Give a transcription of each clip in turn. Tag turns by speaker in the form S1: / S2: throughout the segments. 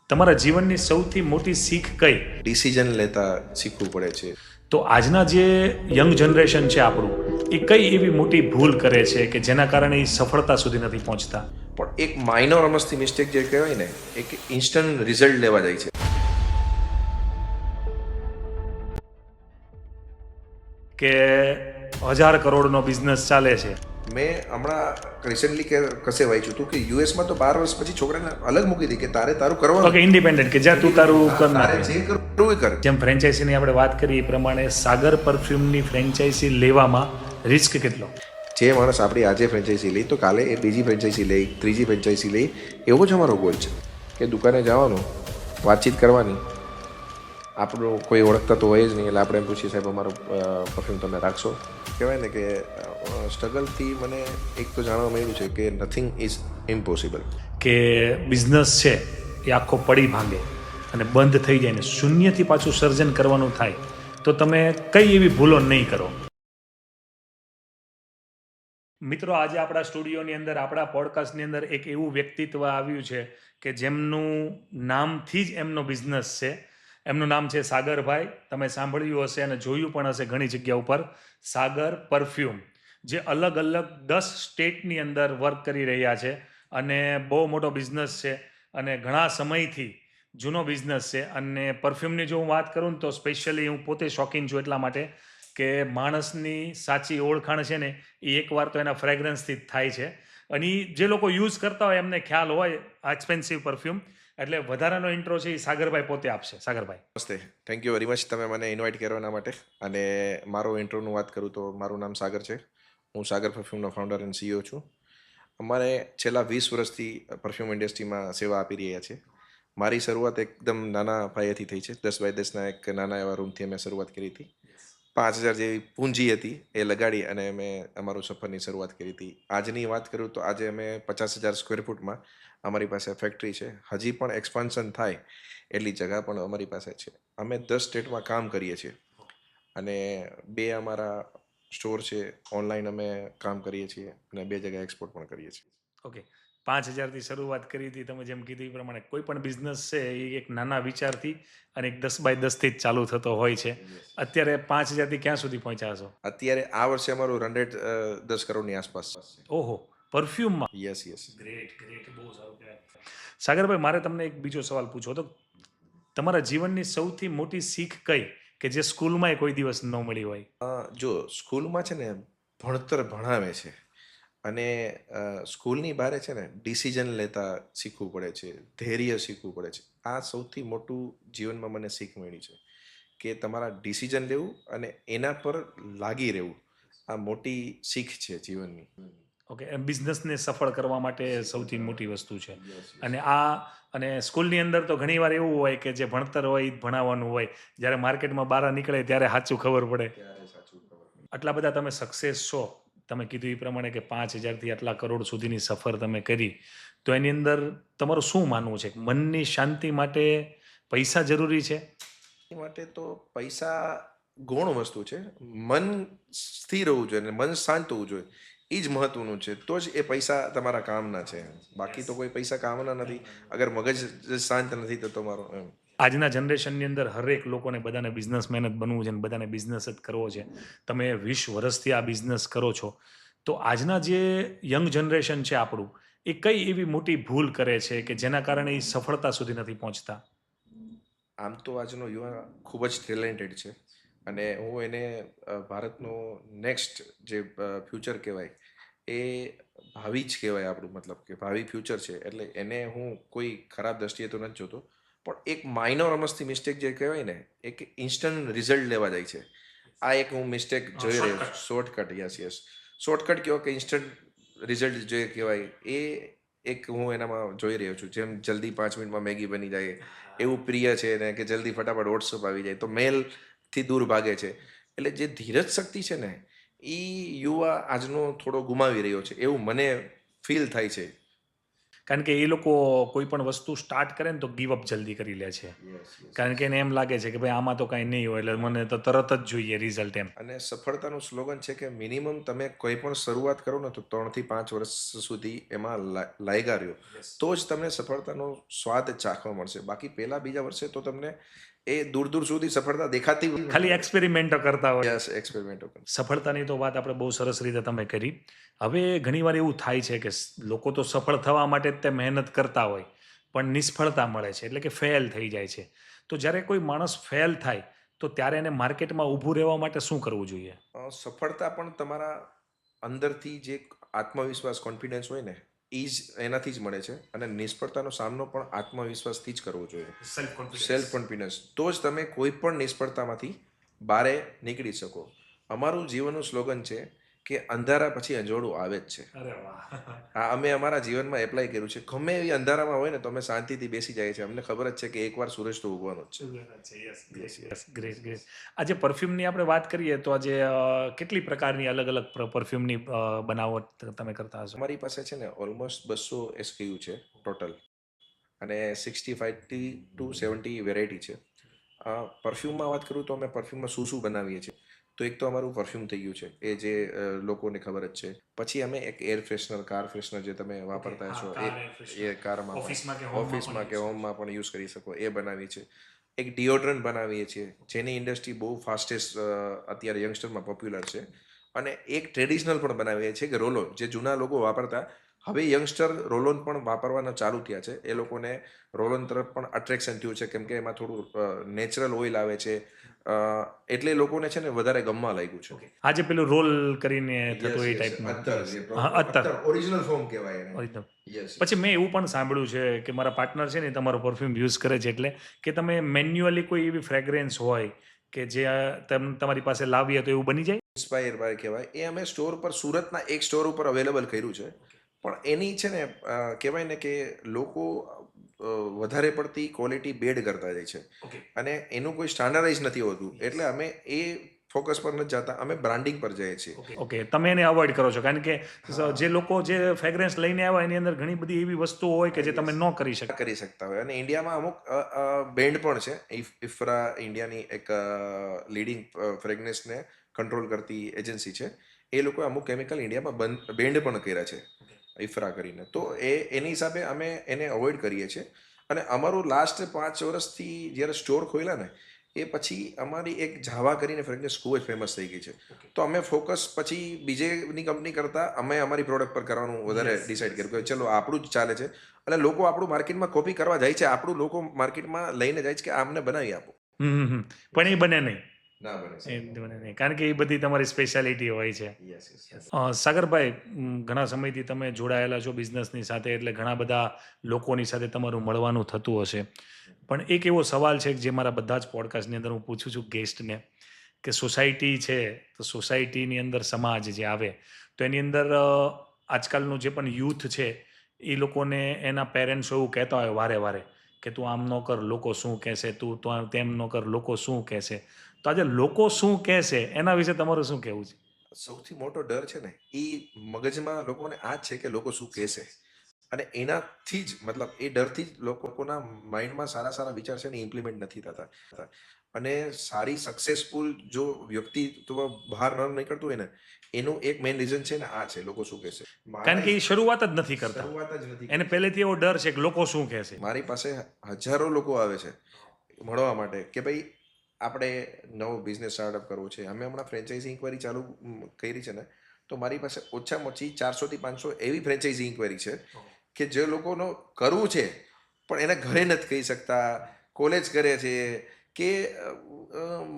S1: તમારા જીવનની સૌથી મોટી શીખ કઈ?
S2: ડિસિઝન લેતા શીખવું પડે છે.
S1: તો આજના જે યંગ જનરેશન છે આપણું, એ કઈ એવી મોટી ભૂલ કરે છે કે જેના કારણે એ સફળતા સુધી નથી પહોંચતા?
S2: પણ એક માઇનોર મસ્તી મિસ્ટેક જે કહેવાય ને, એક ઇન્સ્ટન્ટ રિઝલ્ટ લેવા જાય છે.
S1: કે 1000 કરોડનો બિઝનેસ ચાલે છે.
S2: મેં હમણાં રિસેન્ટલી કશે વાંચ્યું હતું કે યુએસમાં તો 12 વર્ષ પછી છોકરાને અલગ મૂકી દે કે તારે તારું કરવાનું.
S1: ઓકે, ઇન્ડિપેન્ડન્ટ, કે જ્યાં તું તારું કર
S2: તારે
S1: નાખે.
S2: જે કરવું એ કર.
S1: જેમ ફ્રેન્ચાઇઝીની આપણે વાત કરી એ પ્રમાણે સાગર પરફ્યુમની ફ્રેન્ચાઇઝી લેવામાં રિસ્ક કેટલો?
S2: જે માણસ આપણી આજે ફ્રેન્ચાઇઝી લઈ તો કાલે એ બીજી ફ્રેન્ચાઇઝી લઈ, ત્રીજી ફ્રેન્ચાઇઝી લઈ, એવો જ અમારો ગોલ છે કે દુકાને જવાનું, વાતચીત કરવાની, આપણું કોઈ ઓળખતા તો હોય જ નહીં એટલે આપણે એમ પૂછીએ, સાહેબ અમારું પરફ્યુમ તમે રાખશો? કહેવાય ને કે સ્ટ્રગલથી મને એક તો જાણવા મળ્યું છે કે નથિંગ ઇઝ ઇમ્પોસિબલ.
S1: કે બિઝનેસ છે એ આખો પડી ભાંગે અને બંધ થઈ જાય ને શૂન્યથી પાછું સર્જન કરવાનું થાય તો તમે કઈ એવી ભૂલો નહીં કરો? મિત્રો, આજે આપણા સ્ટુડિયોની અંદર, આપણા પોડકાસ્ટની અંદર એક એવું વ્યક્તિત્વ આવ્યું છે કે જેમનું નામથી જ એમનો બિઝનેસ છે. એમનું નામ છે સાગરભાઈ. તમે સાંભળ્યું હશે અને જોયું પણ હશે ઘણી જગ્યા ઉપર. સાગર પરફ્યુમ, જે અલગ અલગ 10 સ્ટેટની અંદર વર્ક કરી રહ્યા છે અને બહુ મોટો બિઝનેસ છે અને ઘણા સમયથી જૂનો બિઝનેસ છે. અને પરફ્યુમની જો હું વાત કરું ને તો સ્પેશિયલી હું પોતે શોખીન છું એટલા માટે કે માણસની સાચી ઓળખાણ છે ને એ એકવાર તો એના ફ્રેગ્રન્સથી જ થાય છે. અને જે લોકો યુઝ કરતા હોય એમને ખ્યાલ હોય આ એક્સપેન્સિવ પરફ્યુમ. એટલે વધારાનો ઇન્ટ્રો છે એ સાગરભાઈ પોતે આપશે. સાગરભાઈ,
S2: નમસ્તે, થેન્ક યુ વેરી મચ તમે મને ઇન્વાઇટ કર્યો એના માટે. અને મારો ઇન્ટ્રોનું વાત કરું તો મારું નામ સાગર છે. હું સાગર પરફ્યુમનો ફાઉન્ડર એન્ડ સીઈઓ છું. અમારે છેલ્લા 20 વર્ષથી પરફ્યુમ ઇન્ડસ્ટ્રીમાં સેવા આપી રહ્યા છે. મારી શરૂઆત એકદમ નાના પાયેથી થઈ છે. 10 બાય 10ના એક નાના એવા રૂમથી અમે શરૂઆત કરી હતી. 5000 જેવી પૂંજી હતી એ લગાડી અને અમે અમારું સફરની શરૂઆત કરી હતી. આજની વાત કરું તો આજે અમે 50,000 સ્ક્વેર ફૂટમાં અમારી પાસે ફેક્ટરી છે. હજી પણ એક્સપાન્શન થાય એટલી જગ્યા પણ અમારી પાસે છે. અમે 10 સ્ટેટમાં કામ કરીએ છીએ અને 2 અમારા સ્ટોર છે. ઓનલાઈન અમે કામ કરીએ છીએ અને 2 જગ્યાએ એક્સપોર્ટ પણ કરીએ છીએ.
S1: ઓકે, 5000થી શરૂઆત કરી હતી. તમે જેમ કીધું એ પ્રમાણે કોઈ પણ બિઝનેસ છે એ એક નાના વિચારથી અને એક 10 બાય 10થી જ ચાલુ થતો હોય છે. અત્યારે 5000થી ક્યાં સુધી પહોંચ્યા છો?
S2: અત્યારે આ વર્ષે અમારું રન રેટ 10 કરોડની આસપાસ છે.
S1: ઓહો, પરફ્યુમમાં!
S2: Yes yes.
S1: ગ્રેટ ગ્રેટ, બહુ સારું કહેવાય. સાગરભાઈ, મારે તમને એક બીજો સવાલ પૂછવો તો તમારા જીવનની સૌથી મોટી શીખ કઈ કે જે સ્કૂલમાં કોઈ દિવસ ન મળી હોય?
S2: જો સ્કૂલમાં છે ને ભણતર ભણાવે છે અને સ્કૂલની બહાર છે ને ડિસિઝન લેતા શીખવું પડે છે, ધૈર્ય શીખવું પડે છે. આ સૌથી મોટું જીવનમાં મને શીખ મળી છે કે તમારા ડિસિઝન લેવું અને એના પર લાગી રહેવું, આ મોટી શીખ છે જીવનની.
S1: ઓકે, બિઝનેસને સફળ કરવા માટે સૌથી મોટી વસ્તુ છે. અને સ્કૂલની અંદર તો ઘણીવાર એવું હોય કે જે ભણતર હોય એ જ ભણાવવાનું હોય. જ્યારે માર્કેટમાં બહાર નીકળે ત્યારે સાચું ખબર પડે. આટલા બધા તમે સક્સેસ છો, તમે કીધું એ પ્રમાણે કે 5000થી આટલા કરોડ સુધીની સફર તમે કરી, તો એની અંદર તમારું શું માનવું છે? મનની શાંતિ માટે પૈસા જરૂરી છે?
S2: એ માટે તો પૈસા ગૌણ વસ્તુ છે. મન સ્થિર હોવું જોઈએ અને મન શાંત હોવું જોઈએ. એ જ મહત્વનું છે. તો જ એ પૈસા તમારા કામના છે. બાકી તો કોઈ પૈસા કામના નથી અગર મગજ શાંત નથી તો તમારો એમ.
S1: આજના જનરેશનની અંદર હરેક લોકોને બધાને બિઝનેસમેન જ બનવું છે અને બધાને બિઝનેસ જ કરવો છે. તમે 20 વર્ષથી આ બિઝનેસ કરો છો, તો આજના જે યંગ જનરેશન છે આપણું, એ કઈ એવી મોટી ભૂલ કરે છે કે જેના કારણે એ સફળતા સુધી નથી પહોંચતા?
S2: આમ તો આજનો યુવા ખૂબ જ ટેલેન્ટેડ છે અને હું એને ભારતનો નેક્સ્ટ જે ફ્યુચર કહેવાય એ ભાવિ જ કહેવાય આપણું, મતલબ કે ભાવિ ફ્યુચર છે. એટલે એને હું કોઈ ખરાબ દ્રષ્ટિએ તો નથી જોતો. પણ એક માઇનોર મસ્તી મિસ્ટેક જે કહેવાય ને, એક ઇન્સ્ટન્ટ રિઝલ્ટ લેવા જાય છે. આ એક હું મિસ્ટેક જોઈ રહ્યો છું. Shortcut, yes. શોર્ટકટ કહો કે ઇન્સ્ટન્ટ રિઝલ્ટ જે કહેવાય એ એક હું એનામાં જોઈ રહ્યો છું. જેમ જલ્દી 5 મિનિટમાં મેગી બની જાય એવું પ્રિય છે ને, કે જલ્દી ફટાફટ વોટ્સઅપ આવી જાય તો મેલથી દૂર ભાગે છે. એટલે જે ધીરજ શક્તિ છે ને એ યુવા આજનો થોડો ગુમાવી રહ્યો છે એવું મને ફીલ થાય છે.
S1: કારણ કે એ લોકો કોઈ પણ વસ્તુ સ્ટાર્ટ કરે ને તો ગીવ અપ જલ્દી કરી લે છે, કારણ કે એને એમ લાગે છે કે ભાઈ આમાં તો કાંઈ નહીં હોય, એટલે મને તો તરત જ જોઈએ રિઝલ્ટ એમ.
S2: અને સફળતાનું સ્લોગન છે કે મિનિમમ તમે કોઈ પણ શરૂઆત કરો ને તો 3 થી 5 વર્ષ સુધી એમાં લાયગા રહ્યો તો જ તમને સફળતાનો સ્વાદ ચાખવા મળશે. બાકી પહેલા બીજા વર્ષે તો તમને એ દૂર દૂર સુધી સફળતા દેખાતી
S1: ખાલી એક્સપેરિમેન્ટો કરતા હોય.
S2: યસ, એક્સપેરિમેન્ટો.
S1: સફળતાની તો વાત આપણે બહુ સરસ રીતે તમે કરી. હવે ઘણીવાર એવું થાય છે કે લોકો તો સફળ થવા માટે જ તે મહેનત કરતા હોય, પણ નિષ્ફળતા મળે છે, એટલે કે ફેલ થઈ જાય છે. તો જ્યારે કોઈ માણસ ફેલ થાય તો ત્યારે એને માર્કેટમાં ઊભું રહેવા માટે શું કરવું જોઈએ?
S2: સફળતા પણ તમારા અંદરથી જે આત્મવિશ્વાસ, કોન્ફિડન્સ હોય ને એ જ એનાથી જ મળે છે. અને નિષ્ફળતાનો સામનો પણ આત્મવિશ્વાસથી જ કરવો જોઈએ. Self confidence. તો જ તમે કોઈ પણ નિષ્ફળતામાંથી બારે નીકળી શકો. અમારું જીવનનું સ્લોગન છે કે અંધારા પછી અંજોળું આવે જ છે.
S1: અરે વાહ,
S2: આ અમે અમારા જીવનમાં એપ્લાય કર્યું છે. ગમે એવી અંધારામાં હોય ને તો અમે શાંતિથી બેસી જાય છે. અમને ખબર જ છે કે એકવાર સૂરજ તો ઉગવાનો જ છે.
S1: Great great. આજે પરફ્યુમની આપણે વાત કરીએ તો આજે કેટલી પ્રકારની અલગ અલગ પરફ્યુમની બનાવટ તમે કરતા હશો?
S2: અમારી પાસે છે ને ઓલમોસ્ટ 200 SKU છે ટોટલ, અને 65 થી 70 વેરાયટી છે. પરફ્યુમમાં વાત કરું તો અમે પરફ્યુમમાં શું બનાવીએ છીએ, તો એક તો અમારું પરફ્યુમ થઈ ગયું છે, એ જે લોકોને ખબર જ છે. પછી અમે એક એર ફ્રેશનર, કાર ફ્રેશનર જે તમે વાપરતા છો એ કારમાં ઓફિસમાં કે હોમમાં પણ યુઝ કરી શકો, એ બનાવીએ છીએ. એક ડિઓડ્રન્ટ બનાવીએ છીએ જેની ઇન્ડસ્ટ્રી બહુ ફાસ્ટેસ્ટ અત્યારે યંગસ્ટરમાં પોપ્યુલર છે. અને એક ટ્રેડિશનલ પણ બનાવીએ છીએ કે રોલોન, જે જૂના લોકો વાપરતા, હવે યંગસ્ટર રોલોન પણ વાપરવાના ચાલુ થયા છે. એ લોકોને રોલોન તરફ પણ અટ્રેક્શન થયું છે કેમ કે એમાં થોડું નેચરલ ઓઇલ આવે છે, એટલે લોકોને છે ને વધારે ગમવા લાગ્યું છે.
S1: આજે પેલું રોલ કરીને થતું એ ટાઈપનું. હા, અત્તર.
S2: ઓરિજિનલ ફોર્મ કહેવાય એને.
S1: એકદમ.
S2: યસ.
S1: પછી મેં એવું પણ સાંભળ્યું છે કે મારા પાર્ટનર છે ને તમારો પરફ્યુમ યુઝ કરે છે, એટલે કે તમે મેન્યુઅલી કોઈ એવી ફ્રેગ્રન્સ હોય કે જે તમારી પાસે લાવીએ તો એવું બની જાય.
S2: ઇન્સ્પાયર બાય કહેવાય. એ અમે સ્ટોર પર, સુરતના એક સ્ટોર ઉપર અવેલેબલ કર્યું છે. પણ એની છે ને કહેવાય ને કે લોકો વધારે પડતી ક્વોલિટી બેડ કરતા જાય છે, અને એનું કોઈ સ્ટાન્ડર્ડાઇઝ નથી હોતું. એટલે અમે એ ફોકસ પર નથી જતા, અમે બ્રાન્ડિંગ પર જઈએ છીએ.
S1: ઓકે, તમે એને અવોઇડ કરો છો, કારણ કે જે લોકો જે ફ્રેગ્રન્સ લઈને આવ્યા એની અંદર ઘણી બધી એવી વસ્તુઓ હોય કે જે તમે ન કરી શકો.
S2: કરી શકતા હોય. અને ઇન્ડિયામાં અમુક બેન્ડ પણ છે. ઇફરા ઇન્ડિયાની એક લીડિંગ ફ્રેગ્રન્સને કંટ્રોલ કરતી એજન્સી છે. એ લોકોએ અમુક કેમિકલ ઇન્ડિયામાં બેન્ડ પણ કર્યા છે, ઇફરા કરીને. તો એની હિસાબે અમે એને અવોઇડ કરીએ છીએ. અને અમારું લાસ્ટ 5 વર્ષથી જ્યારે સ્ટોર ખોલ્યા ને એ પછી અમારી એક જાવા કરીને ફ્રેગ્રન્સ ખૂબ જ ફેમસ થઈ ગઈ છે. તો અમે ફોકસ પછી બીજેની કંપની કરતાં અમે અમારી પ્રોડક્ટ પર કરવાનું વધારે ડિસાઈડ કર્યું કે ચલો આપણું જ ચાલે છે. અને લોકો આપણું માર્કેટમાં કોપી કરવા જાય છે, આપણું લોકો માર્કેટમાં લઈને જાય છે કે આ અમને બનાવી આપો.
S1: પણ એ બને નહીં.
S2: ના બને.
S1: એ બને નહીં, કારણ કે એ બધી તમારી સ્પેશિયાલિટી હોય છે.
S2: યસ.
S1: સાગરભાઈ, ઘણા સમયથી તમે જોડાયેલા છો બિઝનેસની સાથે, એટલે ઘણા બધા લોકોની સાથે તમારું મળવાનું થતું હશે. પણ એક એવો સવાલ છે કે જે મારા બધા જ પોડકાસ્ટની અંદર હું પૂછું છું ગેસ્ટને, કે સોસાયટી છે તો સોસાયટીની અંદર સમાજ જે આવે તો એની અંદર આજકાલનું જે પણ યુથ છે એ લોકોને એના પેરેન્ટ્સ એવું કહેતા હોય વારે વારે કે તું આમ ન કર, લોકો શું કહેશે, તું તો તેમ ન કર, લોકો શું કહેશે. તો આજે લોકો શું કહેશે એના વિશે તમારું શું કહેવું છે?
S2: સૌથી મોટો ડર છે ને એ મગજમાં લોકોને આ જ છે કે લોકો શું કહેશે. અને એનાથી જ મતલબ એ ડરથી જ લોકોના માઇન્ડમાં સારા સારા વિચાર છે ને ઇમ્પ્લિમેન્ટ નથી થતા. અને સારી સક્સેસફુલ જો વ્યક્તિત્વ બહાર ન નીકળતું હોય ને એનું એક મેઇન રીઝન છે ને આ છે, લોકો શું કહેશે.
S1: કારણ કે એ શરૂઆત જ નથી કરતા,
S2: શરૂઆત જ નથી.
S1: એને પહેલેથી એવો ડર છે કે લોકો શું કહેશે.
S2: મારી પાસે હજારો લોકો આવે છે મળવા માટે કે ભાઈ આપણે નવો બિઝનેસ સ્ટાર્ટઅપ કરવો છે. અમે હમણાં ફ્રેન્ચાઇઝી ઇન્ક્વાયરી ચાલુ કરી છે ને, તો મારી પાસે ઓછામાં ઓછી 400 થી 500 એવી ફ્રેન્ચાઇઝી ઇન્ક્વાયરી છે કે જે લોકોનો કરવું છે પણ એને ઘરે નથી કહી શકતા, કોલેજ કરે છે કે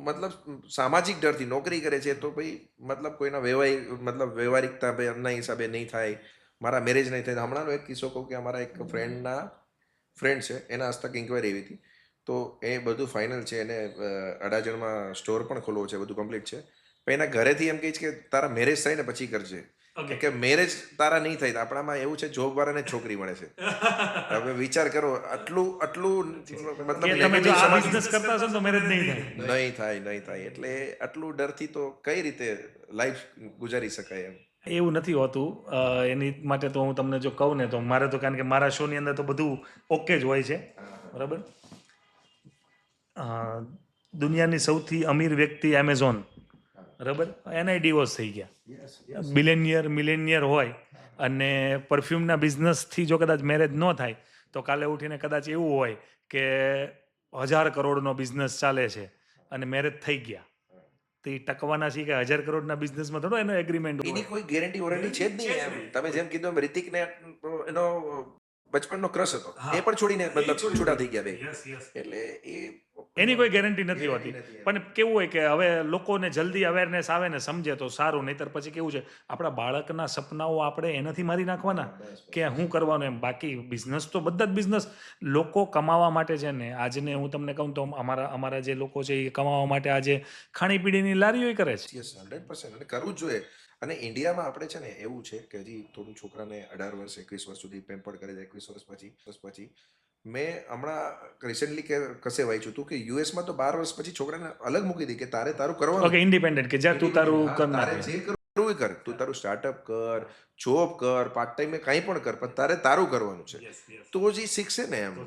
S2: મતલબ સામાજિક ડરથી નોકરી કરે છે, તો ભાઈ મતલબ કોઈના વ્યવહારિકતા ભાઈ એમના હિસાબે નહીં થાય, મારા મેરેજ નહીં થાય. હમણાંનો એક કિસ્સો કહું કે અમારા એક ફ્રેન્ડ છે, એના હસ્તક ઇન્ક્વાયરી એવી હતી. તો એ બધું ફાઇનલ છે, એને અડાજણમાં સ્ટોર પણ ખોલવો છે, બધું કમ્પ્લીટ છે. પણ એના ઘરેથી એમ કહે છે કે તારા મેરેજ થાય ને પછી કરજે. કે મેરેજ તારા નહીં થાય. આપણામાં એવું છે જોબ વાળાને છોકરી મળે છે. હવે વિચાર કરો, આટલું મતલબ
S1: બિઝનેસ કરતા હશો તો મેરેજ નહીં થાય.
S2: નહીં થાય. એટલે આટલું ડરથી તો કઈ રીતે લાઈફ ગુજારી શકાય એમ.
S1: એવું નથી હોતું. એની માટે તો હું તમને જો કહું ને તો મારે તો કારણ કે મારા શોની અંદર તો બધું ઓકે જ હોય છે, બરાબર. અ, દુનિયાની સૌથી અમીર વ્યક્તિ એમેઝોન, બરાબર, એના ડિવોર્સ થઈ ગયા. મિલેનિયર હોય અને પરફ્યુમના બિઝનેસથી જો કદાચ મેરેજ ન થાય તો કાલે ઉઠીને કદાચ એવું હોય કે 1,000 કરોડનો બિઝનેસ ચાલે છે અને મેરેજ થઈ ગયા, તો એ ટકવાના છે કે 1,000 કરોડના બિઝનેસમાં થોડો એનો એગ્રીમેન્ટ
S2: એની
S1: હોય.
S2: કોઈ ગેરંટી વોરંટી છે જ નહીં એમ. તમે જેમ કીધું એમ રિતિકને એનો બચપનનો ક્રશ હતો, એ પણ છોડીને મતલબ છૂટા થઈ ગયા બે. એટલે એ
S1: એની કોઈ ગેરંટી નથી
S2: guarantee
S1: હોતી.
S2: નથી એમ.
S1: પણ કેવું હોય કે હવે લોકોને જલ્દી અવેરનેસ આવે ને સમજે તો સારું, નહીંતર પછી કેવું છે આપણા બાળકના સપનાઓ આપણે એનાથી મારી નાખવાના કે હું કરવાનું એમ. બાકી બિઝનેસ તો બધા જ બિઝનેસ લોકો કમાવા માટે છે ને. આજને હું તમને કહું તો અમારા જે લોકો છે એ કમાવા માટે આજે ખાણીપીણીની લારીઓ કરે છે.
S2: યસ 100% અને કરવું જ જોઈએ. અને ઇન્ડિયામાં આપણે છે ને એવું છે કે હજી થોડું છોકરાને 18 વર્ષ 21 વર્ષ સુધી પેમ્પર્ડ કરે છે. 21 વર્ષ પછી મેં હમણાં રિસેન્ટલી કે કશે વાંચ્યું હતું કે યુએસમાં તો 12 વર્ષ પછી છોકરાને અલગ મૂકી દે કે તારે તારું કરવાનું.
S1: ઓકે, ઇન્ડિપેન્ડન્ટ કે જ્યાં તું તારું
S2: હા,
S1: કર
S2: તારે
S1: નાખે.
S2: જે કરવું એ કર. તું તારું સ્ટાર્ટઅપ કર, જોબ કર, પાર્ટ ટાઈમ કંઈ પણ કર, પણ તારે તારું કરવાનું છે. તો જ ઈ શીખશે ને એમ.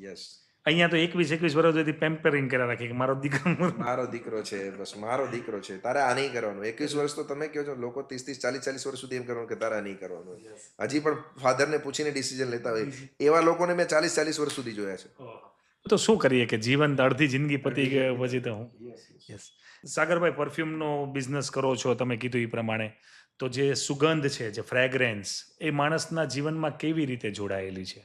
S2: યસ.
S1: અહીંયા તો 21 વર્ષ સુધી પેમ્પરિંગ કર્યા રાખે કે મારો દીકરો
S2: મારો દીકરો છે, બસ મારો દીકરો છે, તારે આ નહીં કરવાનું. 21 વર્ષ તો તમે કહો છો, લોકો 30 વર્ષ સુધી એમ કરવાનું કે તારે આ નહીં કરવાનું. હજી પણ ફાધરને પૂછીને ડિસિઝન લેતા હોય એવા લોકોને મેં 40 વર્ષ સુધી જોયા છે.
S1: તો શું કરીએ કે જીવન અડધી જિંદગી પતી ગઈ પછી તો હું. યસ. સાગરભાઈ, પરફ્યુમનો બિઝનેસ કરો છો તમે કીધું એ પ્રમાણે, તો જે સુગંધ છે, જે ફ્રેગ્રેન્સ, એ માણસના જીવનમાં કેવી રીતે જોડાયેલી છે?